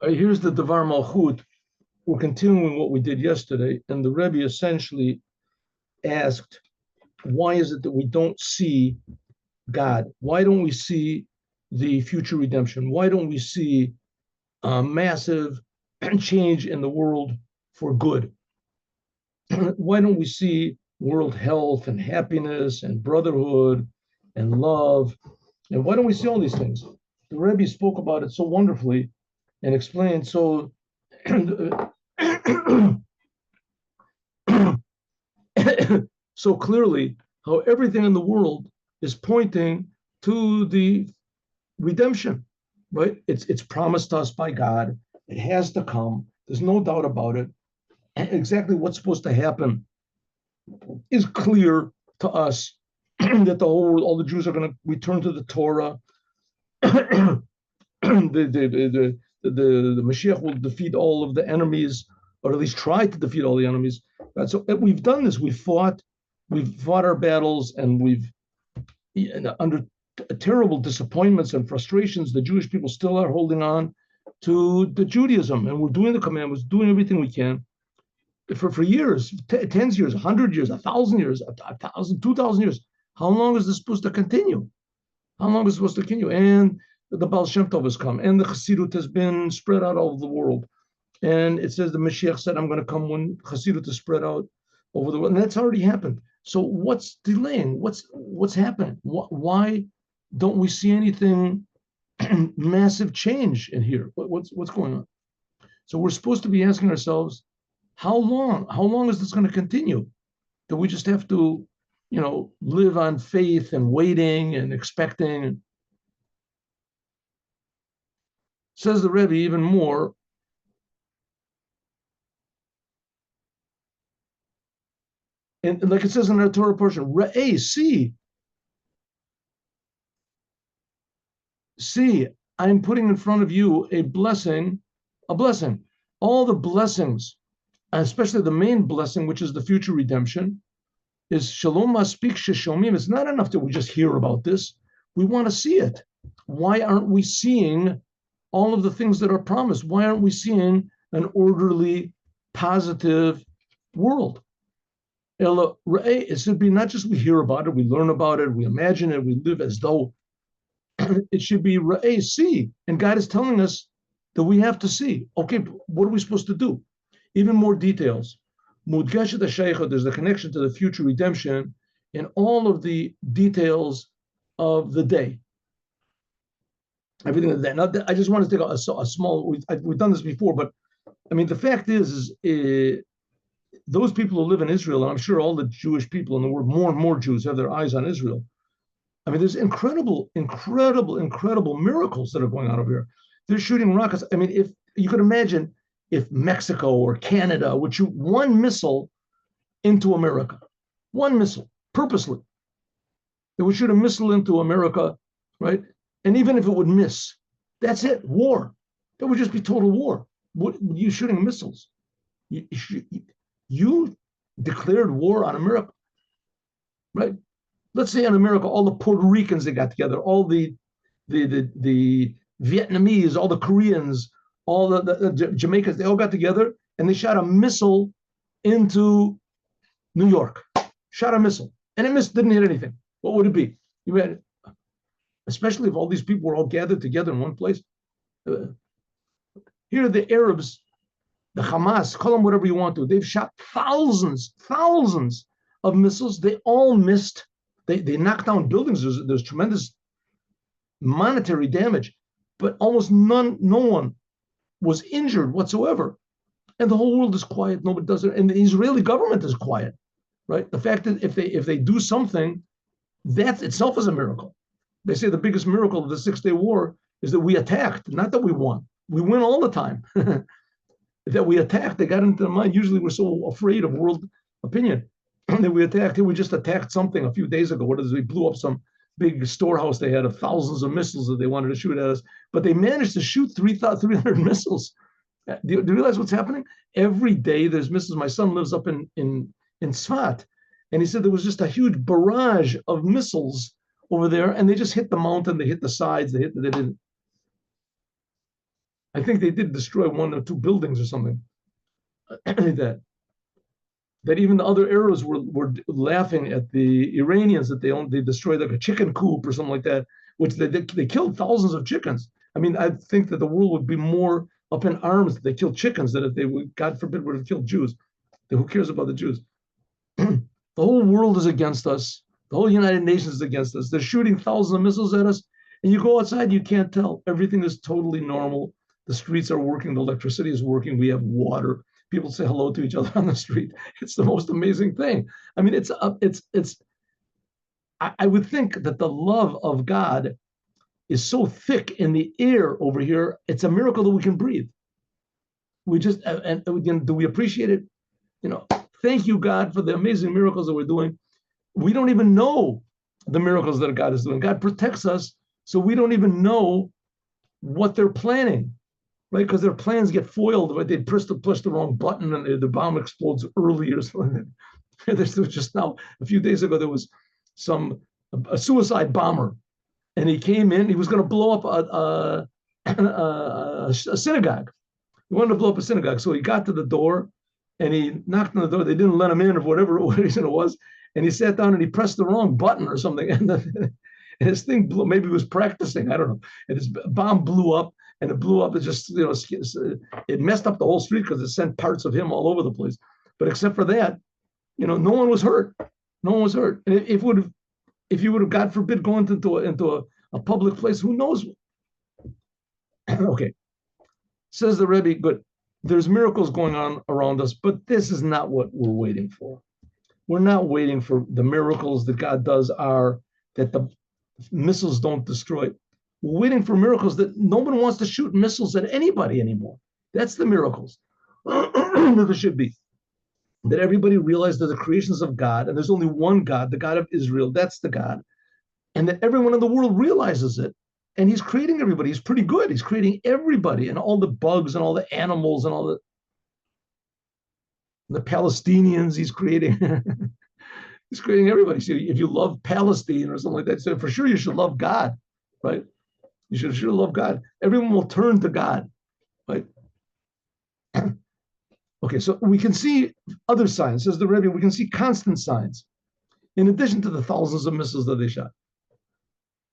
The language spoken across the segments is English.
Here's the Dvar Malchut. We're continuing what we did yesterday, and the Rebbe essentially asked, why is it that we don't see God? Why don't we see the future redemption? Why don't we see a massive change in the world for good? Why don't we see world health and happiness and brotherhood and love? And why don't we see all these things? The Rebbe spoke about it so wonderfully and explained so so clearly how everything in the world is pointing to the redemption, right? It's promised to us by God. It has to come. There's no doubt about it. And exactly what's supposed to happen is clear to us that the whole world, all the Jews are going to return to the Torah. the Moshiach will defeat all of the enemies, or at least try to defeat all the enemies. Right? So we've done this. We've fought our battles, and under terrible disappointments and frustrations, the Jewish people still are holding on to the Judaism, and we're doing the commandments, doing everything we can for years, 10 years, 100 years, 1,000 years, 1,000, 2,000 years. How long is this supposed to continue? How long is it supposed to continue? And the Baal Shem Tov has come, and the Chassidut has been spread out all over the world. And it says the Mashiach said, I'm going to come when Chassidut is spread out over the world. And that's already happened. So what's delaying? What's happening? Why don't we see anything massive change in here? What's going on? So we're supposed to be asking ourselves, how long is this going to continue? That we just have to, live on faith and waiting and expecting. Says the Rebbe even more. And like it says in our Torah portion, Re'eh, see, I'm putting in front of you a blessing. All the blessings, especially the main blessing, which is the future redemption, is Shalom Maspik Sheshomim. It's not enough that we just hear about this. We want to see it. Why aren't we seeing all of the things that are promised? Why aren't we seeing an orderly, positive world? It should be not just we hear about it, we learn about it, we imagine it, we live as though. It should be see. And God is telling us that we have to see. Okay, what are we supposed to do? Even more details. There's the connection to the future redemption in all of the details of the day. Everything of that. Now, I just want to take a small. We've done this before, but I mean, the fact is those people who live in Israel, and I'm sure all the Jewish people in the world, more and more Jews have their eyes on Israel. I mean, there's incredible miracles that are going on over here. They're shooting rockets. I mean, if you could imagine if Mexico or Canada would shoot one missile into America, one missile, purposely. They would shoot a missile into America, right? And even if it would miss, that's it, war. That would just be total war. What, you shooting missiles? You declared war on America, right? Let's say in America, all the Puerto Ricans that got together, all the Vietnamese, all the Koreans, all the Jamaicans, they all got together and they shot a missile into New York. Shot a missile, and it didn't hit anything. What would it be? You had, especially if all these people were all gathered together in one place. Here are the Arabs, the Hamas, call them whatever you want to. They've shot thousands of missiles. They all missed. They knocked down buildings. There's tremendous monetary damage, but almost no one was injured whatsoever. And the whole world is quiet. Nobody does it. And the Israeli government is quiet, right? The fact that if they do something, that itself is a miracle. They say the biggest miracle of the 6-Day War is that we attacked, not that we won. We win all the time. That we attacked, they got into their mind. Usually we're so afraid of world opinion that we attacked. We just attacked something a few days ago. What is it? We blew up some big storehouse they had of thousands of missiles that they wanted to shoot at us. But they managed to shoot 300 missiles. Do you realize what's happening? Every day there's missiles. My son lives up in Tzfat, and he said there was just a huge barrage of missiles over there, and they just hit the mountain, they hit the sides, they didn't. I think they did destroy one or two buildings or something. that even the other Arabs were laughing at the Iranians that they destroyed like a chicken coop or something like that, which they killed thousands of chickens. I mean, I think that the world would be more up in arms if they killed chickens than if they would, God forbid, would have killed Jews. Who cares about the Jews? The whole world is against us. The whole United Nations is against us. They're shooting thousands of missiles at us, and you go outside, you can't tell. Everything is totally normal. The streets are working. The electricity is working. We have water. People say hello to each other on the street. It's the most amazing thing. I mean, I would think that the love of God is so thick in the air over here. It's a miracle that we can breathe. We just, and do we appreciate it? Thank you, God, for the amazing miracles that we're doing. We don't even know the miracles that God is doing. God protects us, so we don't even know what they're planning, right? Because their plans get foiled, right? They push the wrong button and the bomb explodes early or something. There's just now, a few days ago, there was a suicide bomber, and he came in, he was going to blow up a synagogue. He wanted to blow up a synagogue. So he got to the door and he knocked on the door. They didn't let him in or whatever reason it was. And he sat down and he pressed the wrong button or something. And his thing blew, maybe he was practicing, I don't know. And his bomb blew up, and it blew up. It just, it messed up the whole street because it sent parts of him all over the place. But except for that, no one was hurt. No one was hurt. And if you would have, God forbid, gone into a public place, who knows? Okay. Says the Rebbe, good. There's miracles going on around us, but this is not what we're waiting for. We're not waiting for the miracles that God does that the missiles don't destroy. We're waiting for miracles that no one wants to shoot missiles at anybody anymore. That's the miracles that there should be. That everybody realizes they're the creations of God, and there's only one God, the God of Israel. That's the God. And that everyone in the world realizes it. And he's creating everybody. He's pretty good. He's creating everybody and all the bugs and all the animals and all the Palestinians. He's creating. He's creating everybody. So if you love Palestine or something like that, so for sure you should love God, right? You should love God. Everyone will turn to God, right? Okay, so we can see other signs, says the Rebbe. We can see constant signs, in addition to the thousands of missiles that they shot.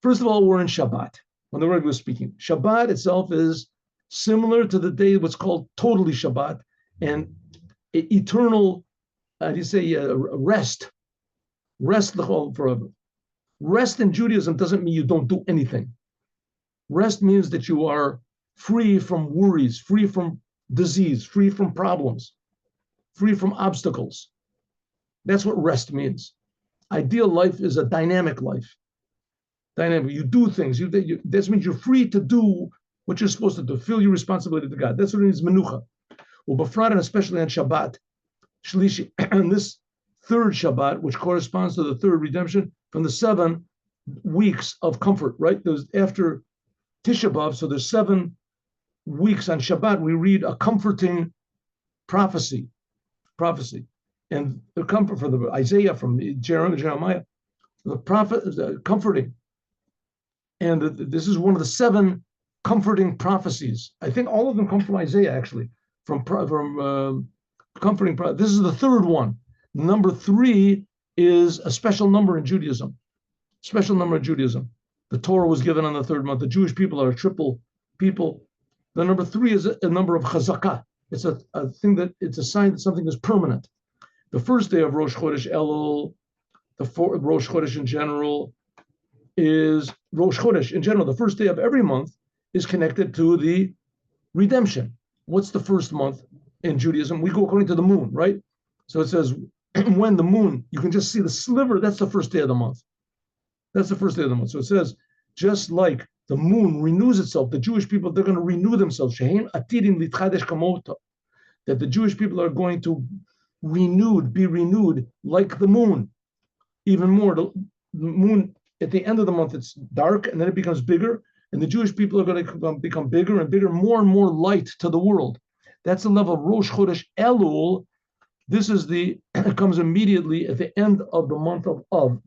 First of all, we're in Shabbat. When the Rebbe was speaking, Shabbat itself is similar to the day what's called totally Shabbat and eternal, rest the whole forever. Rest in Judaism doesn't mean you don't do anything. Rest means that you are free from worries, free from disease, free from problems, free from obstacles. That's what rest means. Ideal life is a dynamic life. Dynamic. You do things. That means you're free to do what you're supposed to do. Feel your responsibility to God. That's what it means, menucha. Ubafrat, and especially on Shabbat, Shlishi, and this third Shabbat, which corresponds to the third redemption from the 7 weeks of comfort, right? There's after Tisha B'Av, so there's 7 weeks on Shabbat. We read a comforting prophecy, and the comfort for the Isaiah from Jeremiah, the prophet, comforting. And this is one of the 7 comforting prophecies. I think all of them come from Isaiah, actually, from comforting. This is the third one. Number 3 is a special number in Judaism. Special number in Judaism. The Torah was given on the 3rd month. The Jewish people are a triple people. The number 3 is a number of chazakah. It's a thing it's a sign that something is permanent. The first day of Rosh Chodesh Elul, Rosh Chodesh in general, is Rosh Chodesh in general. The first day of every month is connected to the redemption. What's the first month in Judaism? We go according to the moon, right? So it says when the moon, you can just see the sliver, that's the first day of the month. That's the first day of the month. So it says, just like the moon renews itself, the Jewish people, they're going to renew themselves. That the Jewish people are going to be renewed like the moon. Even more, the moon, at the end of the month, it's dark, and then it becomes bigger, and the Jewish people are going to become bigger and bigger, more and more light to the world. That's the level of Rosh Chodesh Elul. This is it comes immediately at the end of the month of Av.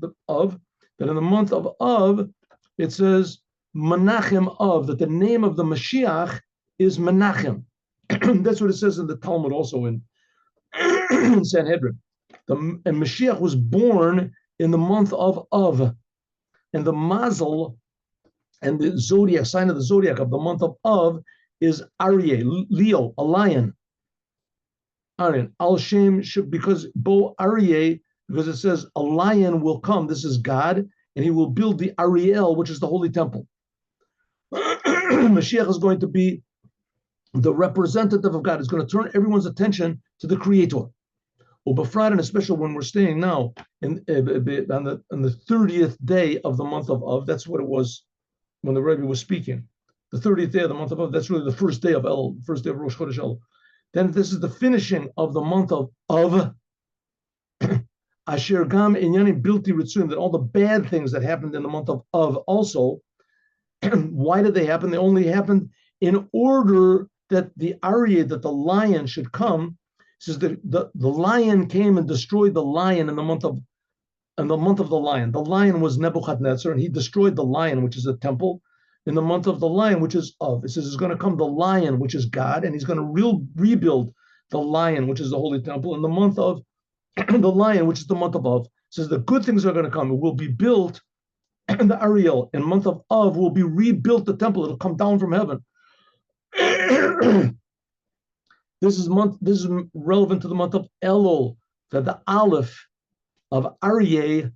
That in the month of Av, it says Menachem Av, that the name of the Moshiach is Menachem. That's what it says in the Talmud, also in Sanhedrin. And Mashiach was born in the month of Av, and the mazel and the zodiac sign of the zodiac of the month of Av is Aryeh, Leo, a lion. Aryan, Al Shem, because Bo Aryeh, because it says a lion will come. This is God, and he will build the Ariel, which is the holy temple. Mashiach is going to be the representative of God. It's going to turn everyone's attention to the Creator. Ubafrat, and especially when we're staying now on the 30th day of the month of Av. That's what it was when the Rebbe was speaking. The 30th day of the month of Av. That's really the first day of El, first day of Rosh Chodesh El. Then this is the finishing of the month of Av. Asher Gam Inyani Bilti Ritzum, that all the bad things that happened in the month of Av also. Why did they happen? They only happened in order that the Aryeh, that the lion should come. It says that the lion came and destroyed the lion in the month of the lion. The lion was Nebuchadnezzar, and he destroyed the lion, which is a temple, in the month of the lion, which is Av. It says it's going to come the lion, which is God, and he's going to rebuild the lion, which is the holy temple, in the month of the lion, which is the month of Av. It says the good things are going to come. It will be built, and the Ariel, in month of Av, will be rebuilt the temple. It'll come down from heaven. This is relevant to the month of Elul, that the Aleph of Aryeh,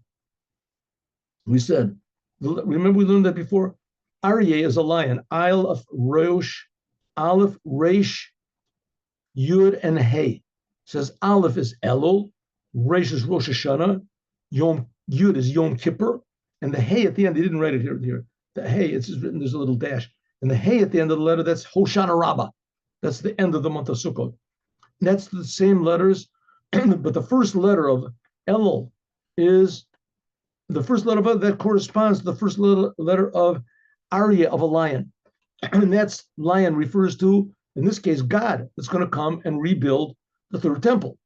we said, remember we learned that before? Aryeh is a lion. Aleph, Rosh, Aleph, Resh, Yud, and Hey. It says Aleph is Elul, Resh is Rosh Hashanah, Yom Yud is Yom Kippur, and the Hey at the end, they didn't write it here. The Hey, it's just written, there's a little dash. And the Hey at the end of the letter, that's Hoshana Rabbah. That's the end of the month of Sukkot. That's the same letters, but the first letter of Elul is the first letter of that corresponds to the first letter of Aryeh, of a lion. And that's lion refers to, in this case, God that's going to come and rebuild the third temple.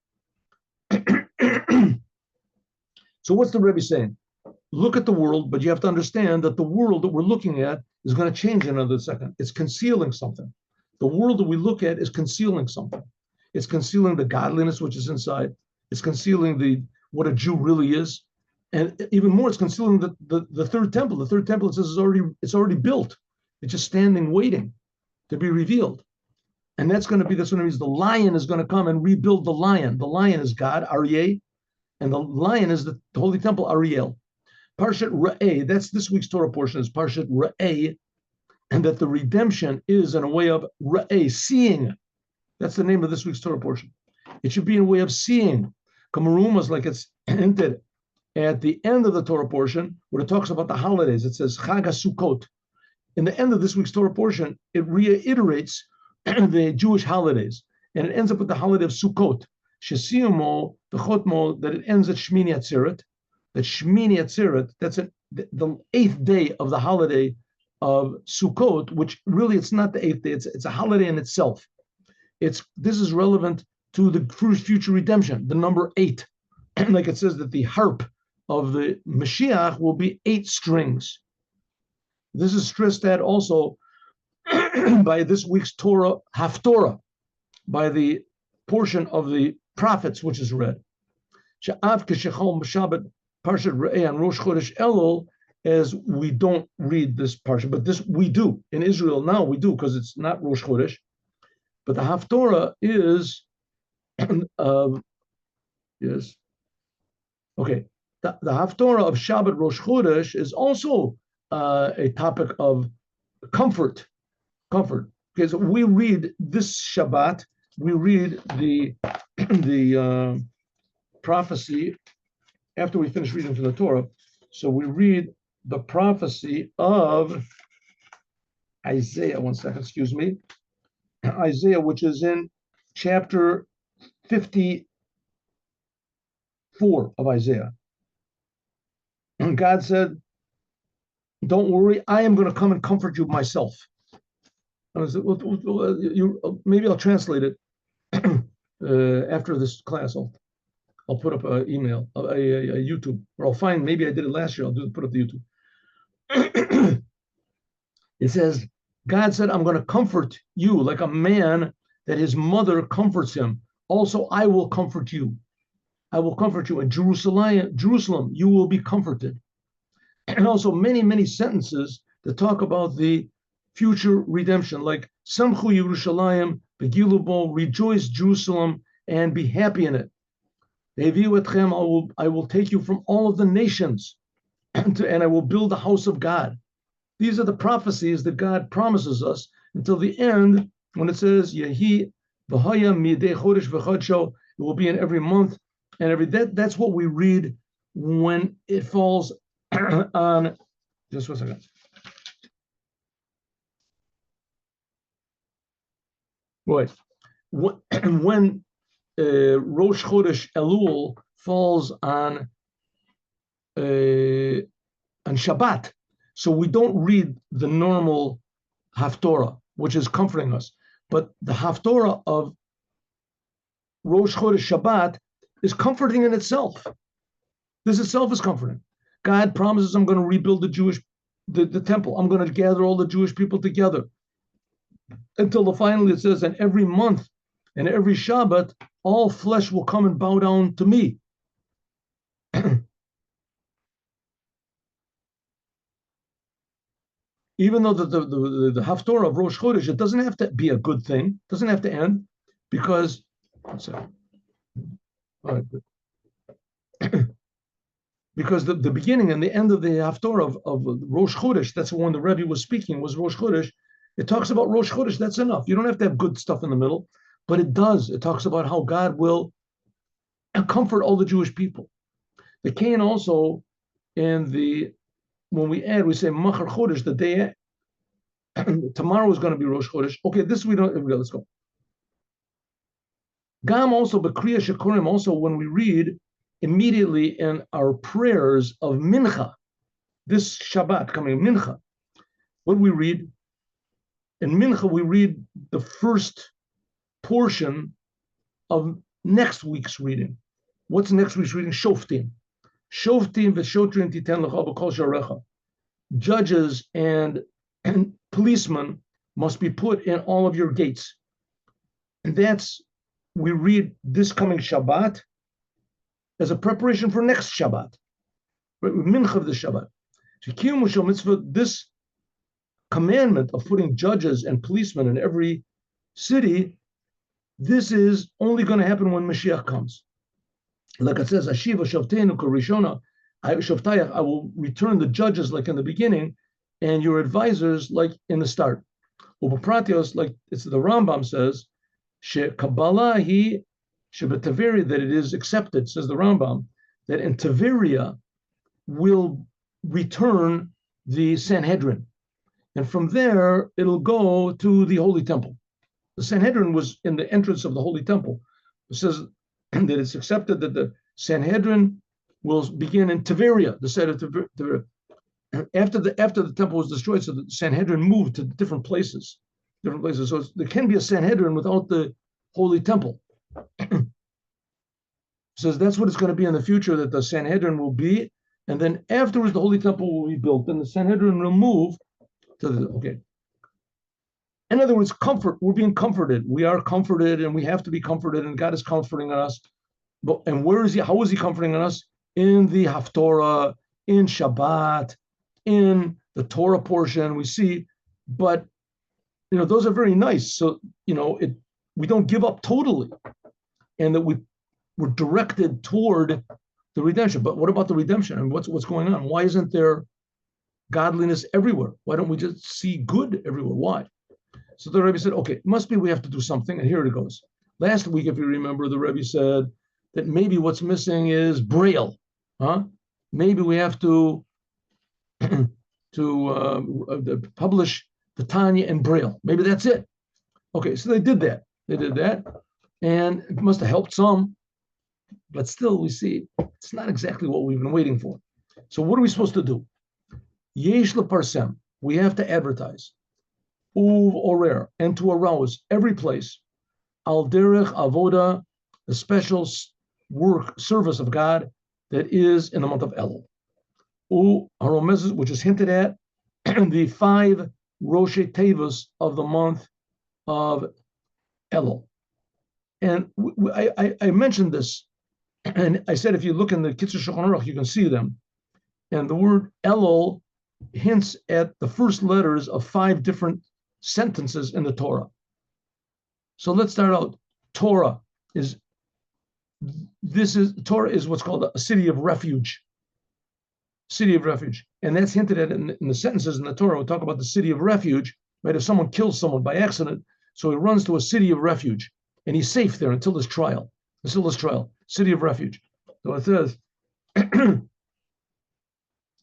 So what's the Rebbe saying? Look at the world, but you have to understand that the world that we're looking at is going to change in another second. It's concealing something. The world that we look at is concealing something. It's concealing the godliness which is inside. It's concealing what a Jew really is. And even more, it's concealing the third temple. The third temple, it says, it's already built. It's just standing, waiting to be revealed. And that's what it means. The lion is going to come and rebuild the lion. The lion is God, Aryeh, and the lion is the holy temple, Ariel. Parshat Re'eh, that's this week's Torah portion, is Parshat Re'eh, and that the redemption is in a way of Re'eh, seeing. That's the name of this week's Torah portion. It should be in a way of seeing. Kamarumas, like it's hinted at the end of the Torah portion, where it talks about the holidays. It says Chag HaSukkot. In the end of this week's Torah portion, it reiterates the Jewish holidays, and it ends up with the holiday of Sukkot. Shesiyumo, the Chotmo, that it ends at Shmini Atzeret. That Shmini Atzeret, that's the 8th day of the holiday of Sukkot, which really it's not the 8th day, it's a holiday in itself. This is relevant to the future redemption, the number 8. Like it says that the harp of the Mashiach will be 8 strings. This is stressed at also by this week's Torah, Haftorah, by the portion of the prophets which is read. Sha'av k'shechol Shabbat Parshat Re'eh on Rosh Chodesh Elul, as we don't read this parsha, but this we do in Israel now. We do because it's not Rosh Chodesh, but the Haftorah is yes, okay. The Haftorah of Shabbat Rosh Chodesh is also a topic of comfort. Because we read this Shabbat, we read the prophecy after we finish reading from the Torah. So we read the prophecy of Isaiah. 1 second, excuse me. Isaiah, which is in chapter 54 of Isaiah. And God said, "Don't worry, I am going to come and comfort you myself." I said, maybe I'll translate it after this class. I'll put up an email, a YouTube, or I'll find, maybe I did it last year, put up the YouTube. It says, God said, I'm going to comfort you like a man that his mother comforts him. Also, I will comfort you. I will comfort you. In Jerusalem, you will be comforted. And also many, many sentences that talk about the future redemption, like Samchu Yerushalayim, Begilubo, rejoice Jerusalem, and be happy in it. I will take you from all of the nations, and I will build the house of God. These are the prophecies that God promises us until the end, when it says, Yehi v'haya midei chodesh v'chodsho, it will be in every month and every that's what we read when it falls on, just 1 second. Right. When Rosh Chodesh Elul falls on Shabbat, so we don't read the normal Haftorah, which is comforting us, but the Haftorah of Rosh Chodesh Shabbat is comforting in itself. This itself is comforting. God promises, I'm going to rebuild the temple. I'm going to gather all the Jewish people together. Until finally it says, and every month and every Shabbat, all flesh will come and bow down to me. Even though the Haftorah of Rosh Chodesh, it doesn't have to be a good thing, it doesn't have to end, because, because the beginning and the end of the Haftorah of Rosh Chodesh, that's when the Rebbe was speaking, was Rosh Chodesh. It talks about Rosh Chodesh, that's enough. You don't have to have good stuff in the middle, but it does. It talks about how God will comfort all the Jewish people. The Cain also, when we add, we say Machar Chodesh, the day tomorrow is going to be Rosh Chodesh. Okay, this we don't. Let's go. Gam also, but Kriya Shakurim also, when we read immediately in our prayers of Mincha, this Shabbat coming Mincha, what we read in Mincha, we read the first portion of next week's reading. What's next week's reading? Shoftim. Shoftim v'shotrim titen lecha b'kol sharecha. Judges and policemen must be put in all of your gates. And that's, we read this coming Shabbat as a preparation for next Shabbat. Mincha of the Shabbat. This commandment of putting judges and policemen in every city, this is only going to happen when Moshiach comes. Like it says, Ashiva Shavteinu Korishona, I will return the judges like in the beginning, and your advisors like in the start. Upapratios, like it's the Rambam says, She Kabbalah he Shebetaveria, that it is accepted, says the Rambam, that in Taveria will return the Sanhedrin. And from there, it'll go to the Holy Temple. The Sanhedrin was in the entrance of the Holy Temple. It says that it's accepted that the Sanhedrin will begin in Tiberia, the site of Tiberia. After the temple was destroyed, so the Sanhedrin moved to different places. So there can be a Sanhedrin without the Holy Temple. Says that's what it's going to be in the future, that the Sanhedrin will be, and then afterwards the Holy Temple will be built, and the Sanhedrin will move to the, okay. In other words, comfort, we're being comforted. We are comforted, and we have to be comforted, and God is comforting us. But and where is he? How is he comforting us? In the Haftorah, in Shabbat, in the Torah portion, we see, but those are very nice. So we don't give up totally, and that we're directed toward the redemption. But what about the redemption? And what's going on? Why isn't there godliness everywhere? Why don't we just see good everywhere? Why? So the Rebbe said, okay, it must be we have to do something, and here it goes. Last week, if you remember, the Rebbe said that maybe what's missing is Braille. Maybe we have to publish the Tanya in Braille. Maybe that's it. Okay, so they did that. And it must have helped some, but still we see it's not exactly what we've been waiting for. So what are we supposed to do? Yesh leparsem, we have to advertise. Uv orer, and to arouse every place. Al derech avoda, the special work, service of God that is in the month of Elul. U haromezes, which is hinted at, the 5 Rosh Tevos of the month of Elul. And I mentioned this, and I said if you look in the Kitzur Shulchan Aruch, you can see them. And the word Elul hints at the first letters of 5 different sentences in the Torah. So let's start out. Torah is what's called a city of refuge. City of refuge. And that's hinted at in the sentences in the Torah. We'll talk about the city of refuge, right? If someone kills someone by accident, so he runs to a city of refuge, and he's safe there until his trial. City of refuge. So it says, and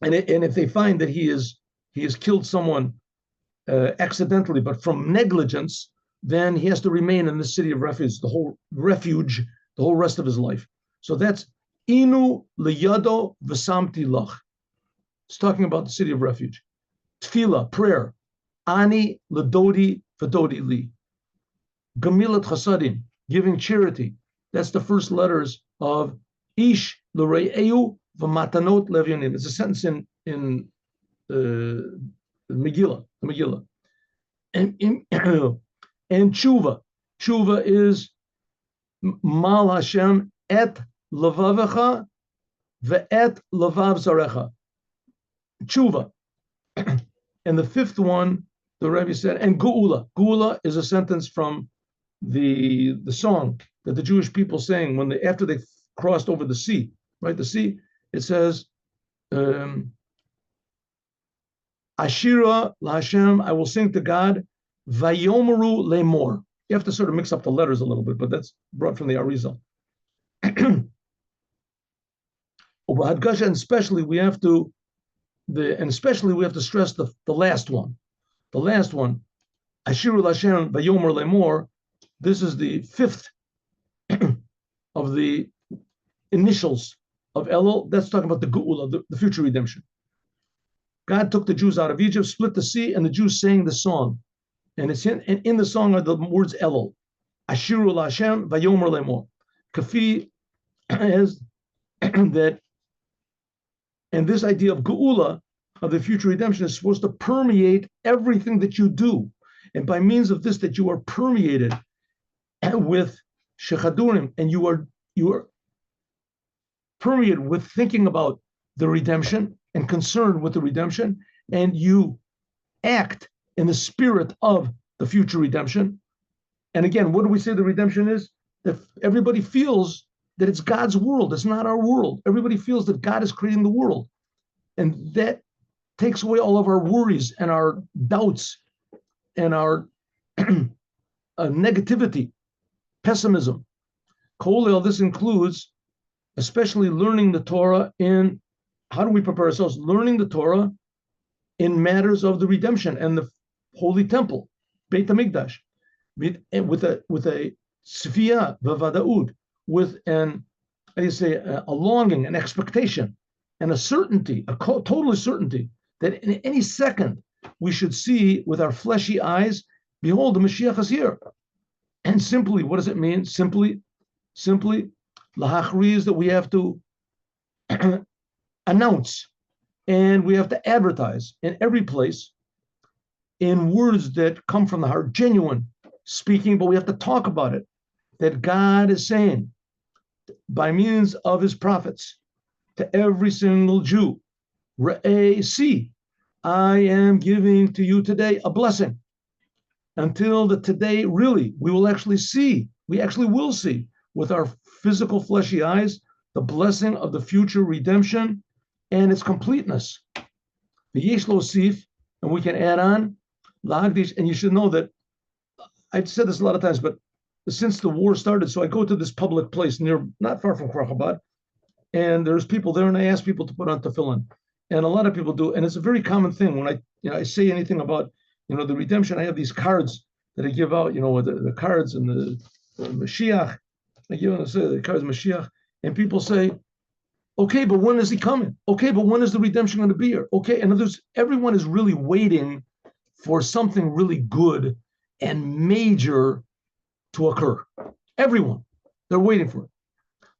if they find that he has killed someone accidentally, but from negligence, then he has to remain in the city of refuge, the whole rest of his life. So that's inu liyado v'samti lach. It's talking about the city of refuge. Tefillah, prayer. Ani ledodi v'dodi li. Gamilat chasadim, giving charity. That's the first letters of ish l're'eu v'matanot levyonim. It's a sentence in Megillah, the Megillah. And tshuva. Tshuva is mal Hashem et levavecha ve'et levav zarecha. Tshuva. And the fifth one, the Rebbe said, and geula. Geula is a sentence from the song that the Jewish people sang after they crossed over the sea, right? The sea. It says, Ashira LaHashem, I will sing to God, Vayomeru Lemor. You have to sort of mix up the letters a little bit, but that's brought from the Arizal. And especially we have to stress the last one. The last one, Ashiru LaHashem Vayomer Lemor. This is the 5th of the initials of Elul. That's talking about the Geula, the future redemption. God took the Jews out of Egypt, split the sea, and the Jews sang the song. And it's in the song are the words Elul. Ashiru LaHashem Vayomer Lemor. Kafi is that, and this idea of Geula, of the future redemption, is supposed to permeate everything that you do. And by means of this, that you are permeated with shechadurim, and you are permeated with thinking about the redemption and concerned with the redemption, and you act in the spirit of the future redemption. And again, what do we say the redemption is? That everybody feels that it's God's world. It's not our world. Everybody feels that God is creating the world. And that takes away all of our worries and our doubts and our negativity, pessimism. Kolel, this includes especially learning the Torah in, how do we prepare ourselves? Learning the Torah in matters of the redemption and the Holy Temple, Beit HaMikdash, with a tzviyah v'vadaud, with a longing, an expectation, and a certainty, total certainty that in any second we should see with our fleshy eyes, behold, the Moshiach is here. And simply, what does it mean? Simply, lahachriz, that we have to announce and we have to advertise in every place in words that come from the heart, genuine speaking, but we have to talk about it, that God is saying by means of his prophets to every single Jew, Re'eh, see, I am giving to you today a blessing. Until the today, really, we will actually see with our physical fleshy eyes the blessing of the future redemption and its completeness. The Yesh Lo Sif, and we can add on, Lagdish, and you should know that I've said this a lot of times, but since the war started, so I go to this public place not far from Krachabad, and there's people there, and I ask people to put on tefillin, and a lot of people do, and it's a very common thing when I say anything about the redemption. I have these cards that I give out, with the cards and the Moshiach. I give the cards Moshiach, and people say, okay, but when is he coming? Okay, but when is the redemption going to be here? Okay, and everyone is really waiting for something really good and major to occur. Everyone, they're waiting for it.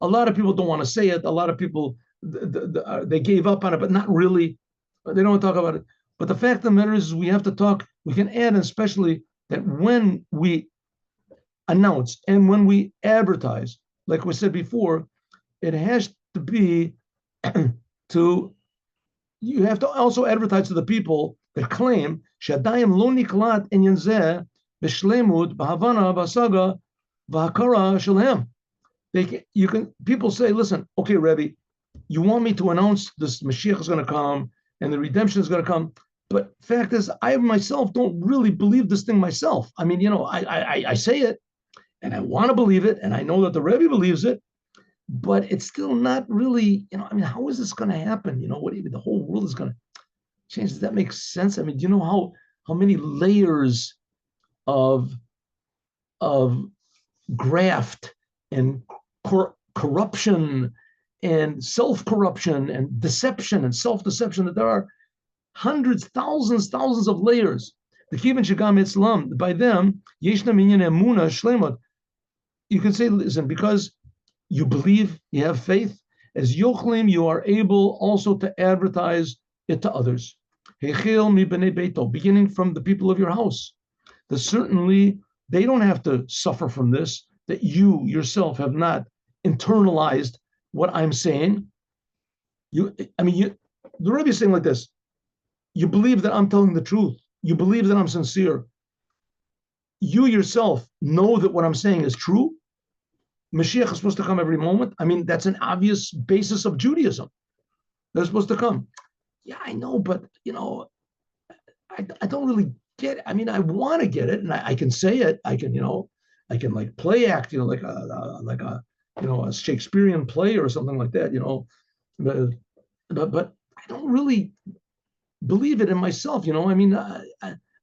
A lot of people don't want to say it. A lot of people, they gave up on it, but not really. They don't want to talk about it. But the fact of the matter is we have to talk we can add, especially that when we announce and when we advertise, like we said before, it has to be to, you have to also advertise to the people that claim shadayim lo niklat inyan zeh b'shlemut b'havana b'saga v'hakara shalhem. People say, listen, okay, Rebbe, you want me to announce this Mashiach is going to come and the redemption is going to come, but fact is, I myself don't really believe this thing myself. I mean, I say it and I want to believe it, and I know that the Rebbe believes it, but it's still not really, I mean, how is this going to happen? What the whole world is going to change? Does that make sense? I mean, do you know how many layers of graft and corruption and self-corruption and deception and self-deception that there are? Hundreds, thousands of layers. The Kivan Shagam Islam, by them, Yeshna Minyan Emuna Shlemot. You can say, listen, because you believe, you have faith, as Yochlim, you are able also to advertise it to others. Hechel mi b'nei beito, beginning from the people of your house. That certainly they don't have to suffer from this, that you yourself have not internalized what I'm saying. The Rebbe is saying like this: you believe that I'm telling the truth. You believe that I'm sincere. You yourself know that what I'm saying is true. Mashiach is supposed to come every moment. I mean, that's an obvious basis of Judaism. They're supposed to come. Yeah, I know, but I don't really get it. I mean, I want to get it, and I can say it. I can like play act, like a Shakespearean play or something like that. But I don't really believe it in myself. I mean, I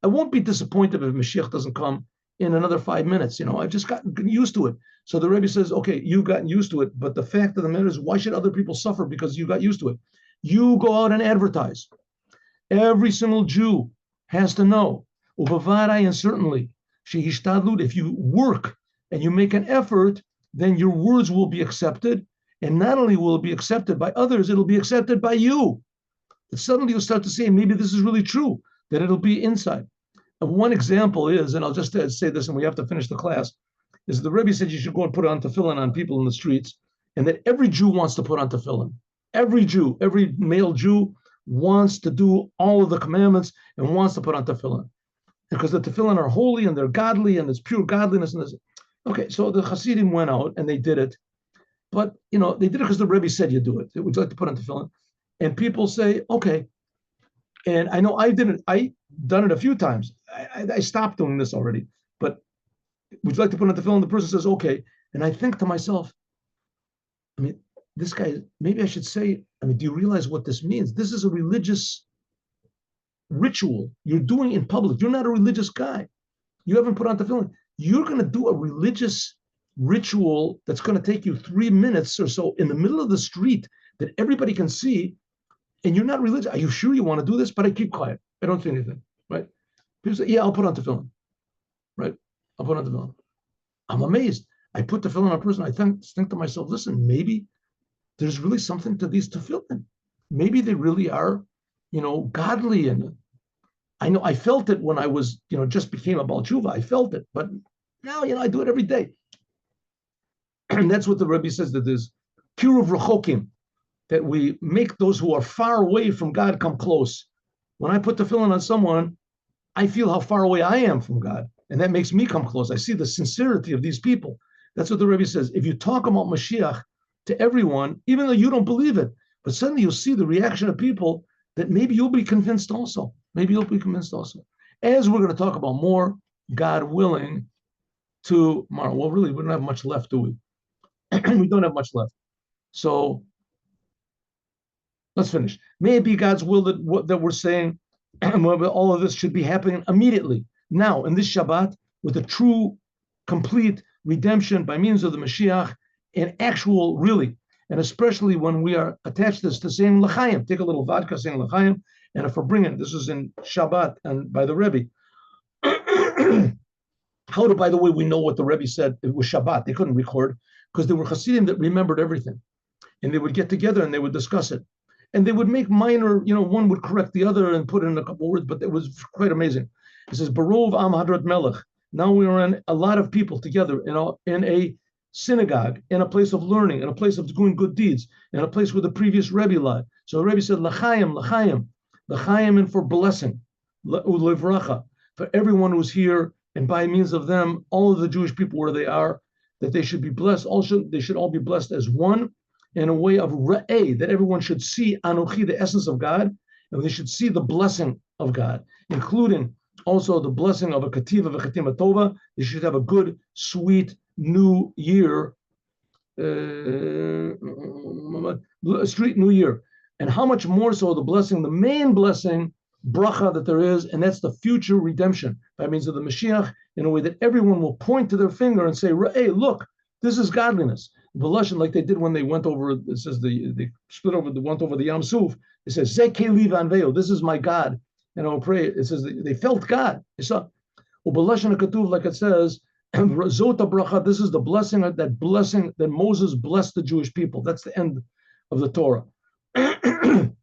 won't be disappointed if Mashiach doesn't come in another 5 minutes. I've just gotten used to it. So the Rebbe says, okay, you've gotten used to it, but the fact of the matter is, why should other people suffer because you got used to it? You go out and advertise. Every single Jew has to know. And certainly, if you work and you make an effort, then your words will be accepted. And not only will it be accepted by others, it'll be accepted by you. And suddenly you'll start to say, maybe this is really true, that it'll be inside. And one example is, and I'll just say this and we have to finish the class, is the Rebbe said you should go and put on tefillin on people in the streets, and that every Jew wants to put on tefillin. Every Jew, every male Jew wants to do all of the commandments and wants to put on tefillin. Because the tefillin are holy and they're godly and it's pure godliness. And this. Okay, so the Hasidim went out and they did it. But, they did it because the Rebbe said you do it. Would you like to put on tefillin? And people say, okay. And I know I've done it a few times. I stopped doing this already. But would you like to put on tefillin? The person says, okay. And I think to myself, I mean, this guy, maybe I should say, do you realize what this means? This is a religious ritual you're doing in public. You're not a religious guy. You haven't put on tefillin. You're going to do a religious ritual that's going to take you 3 minutes or so in the middle of the street that everybody can see, and you're not religious. Are you sure you want to do this? But I keep quiet. I don't say anything, right? People say, yeah, I'll put on tefillin, right? I'll put on tefillin. I'm amazed. I put tefillin on a person. I think to myself, listen, maybe there's really something to these tefillin. Maybe they really are, godly. And I know I felt it when I was, just became a Baal Tshuva. I felt it. But now, I do it every day. And that's what the Rebbe says, that there's kiruv rechokim, that we make those who are far away from God come close. When I put tefillin on someone, I feel how far away I am from God. And that makes me come close. I see the sincerity of these people. That's what the Rebbe says. If you talk about Mashiach to everyone, even though you don't believe it, but suddenly you'll see the reaction of people that maybe you'll be convinced also. Maybe you'll be convinced also. As we're going to talk about more, God willing, tomorrow. Well, really, we don't have much left, do we? We don't have much left. So let's finish. May it be God's will that we're saying all of this should be happening immediately, now, in this Shabbat, with a true, complete redemption by means of the Mashiach, and actual, really, and especially when we are attached to this, to saying L'chaim. Take a little vodka, saying L'chaim, and if we're bringing, this is in Shabbat and by the Rebbe. How by the way, we know what the Rebbe said? It was Shabbat. They couldn't record because there were Hasidim that remembered everything. And they would get together and they would discuss it. And they would make minor, one would correct the other and put in a couple words, but it was quite amazing. It says, Barov Am Hadrat Melech. Now we are in a lot of people together in a synagogue, in a place of learning, in a place of doing good deeds, in a place where the previous Rebbe lied. So the Rebbe said, L'chaim, L'chaim, L'chaim, and for blessing, L'ivracha, for everyone who's here, and by means of them, all of the Jewish people where they are, that they should be blessed. Also, they should all be blessed as one, in a way of ra'eh, that everyone should see Anochi, the essence of God, and they should see the blessing of God, including also the blessing of a kativa, of a katima tova. They should have a good, sweet new year, a street new year. And how much more so the blessing, the main blessing, bracha, that there is, and that's the future redemption by means of the Moshiach, in a way that everyone will point to their finger and say, hey, look, this is godliness. Velushin, like they did when they went over, it says they split over, went over the Yam Suf. It says, Zekeli vanveo, this is my God. And I'll pray. It says they felt God. You saw. Like it says, Zota bracha, this is the blessing that Moses blessed the Jewish people. That's the end of the Torah. That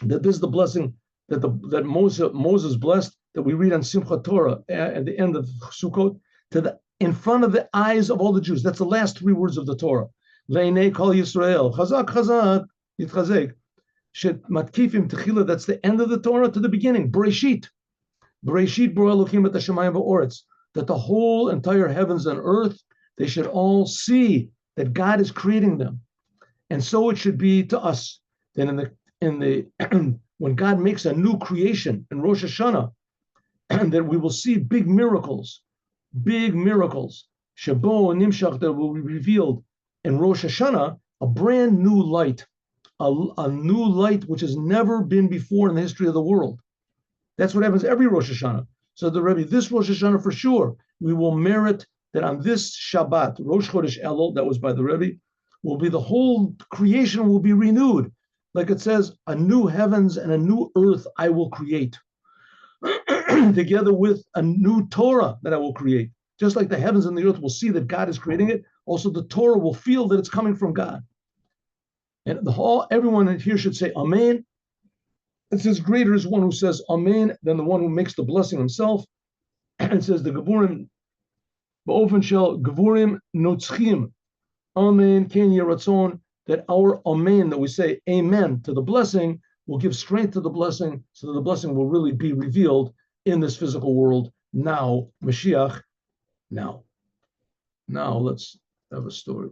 this is the blessing that Moses blessed, that we read on Simchat Torah at the end of Sukkot, in front of the eyes of all the Jews. That's the last three words of the Torah. Le'nei kol Yisrael, chazak chazak yitchazek. Matkifim techila, that's the end of the Torah to the beginning. Bereshit bara Elokim et hashamayim va'oretz, that the whole entire heavens and earth, they should all see that God is creating them, and so it should be to us. Then in the when God makes a new creation in Rosh Hashanah, that we will see big miracles. Shabo and Nimshach, that will be revealed in Rosh Hashanah, a brand new light. A new light which has never been before in the history of the world. That's what happens every Rosh Hashanah. So the Rebbe, this Rosh Hashanah for sure, we will merit that on this Shabbat, Rosh Chodesh Elul, that was by the Rebbe, will be the whole creation will be renewed. Like it says, a new heavens and a new earth I will create, together with a new Torah that I will create. Just like the heavens and the earth will see that God is creating it, also the Torah will feel that it's coming from God. And everyone here should say Amen. It says, greater is one who says Amen than the one who makes the blessing himself. And it says, the Gevurim, Ba'ofen shel Gevurim notzchim, Amen, Ken Yeratzon, that our Amen, that we say Amen to the blessing, will give strength to the blessing, so that the blessing will really be revealed in this physical world now. Mashiach, now. Now let's have a story.